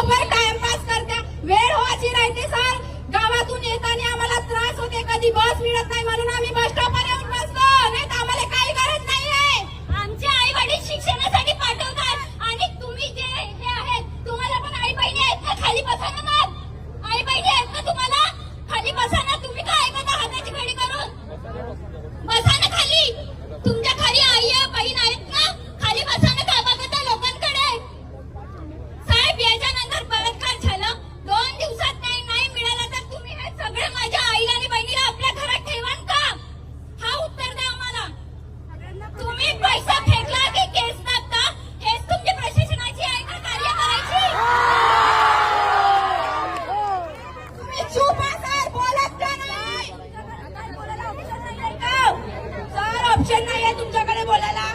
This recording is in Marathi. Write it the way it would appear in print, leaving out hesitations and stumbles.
तासभर टाइमपास करत्या, वेळ व्हायची राहते सर. गावातून येताना आम्हाला त्रास होते, कधी बस मिळत नाही म्हणून आम्ही बस स्टॉपवर येऊन बसतो, नाही तर आम्हाला काही गरज नाही आहे. आमचे आई वडील शिक्षणासाठी पाठवतात आणि तुम्ही जे आहेत तुम्हाला पण आई बहिणी आहेत ना, खाली बसा ना. मग आई बहिणी आहेत ना तुम्हाला, खाली बसा ना. तुम्ही काय ऐकत आहात हाताची घडी करून? बसा ना खाली. तुमच्या खाली आई बहीण आहेत ना, खाली बसा ना. काय बघता लोकांकडे? साहेब याच्यानंतर बलात्कार झालं, 2 दिवसात नाही मिळालं तर तुम्ही हे सगळे माझ्या आईला आणि बहिणीला आपल्या घरात ठेवाल का? हा उत्तर द्या आम्हाला. तुम्ही पैसा फेकला की केस टाकता? हेच तुमची प्रशासनाची आहे का कार्य करायची? तुम्ही चूप आहे सर, बोलत का नाही? सर ऑप्शन नाही आहे तुमच्याकडे बोलायला.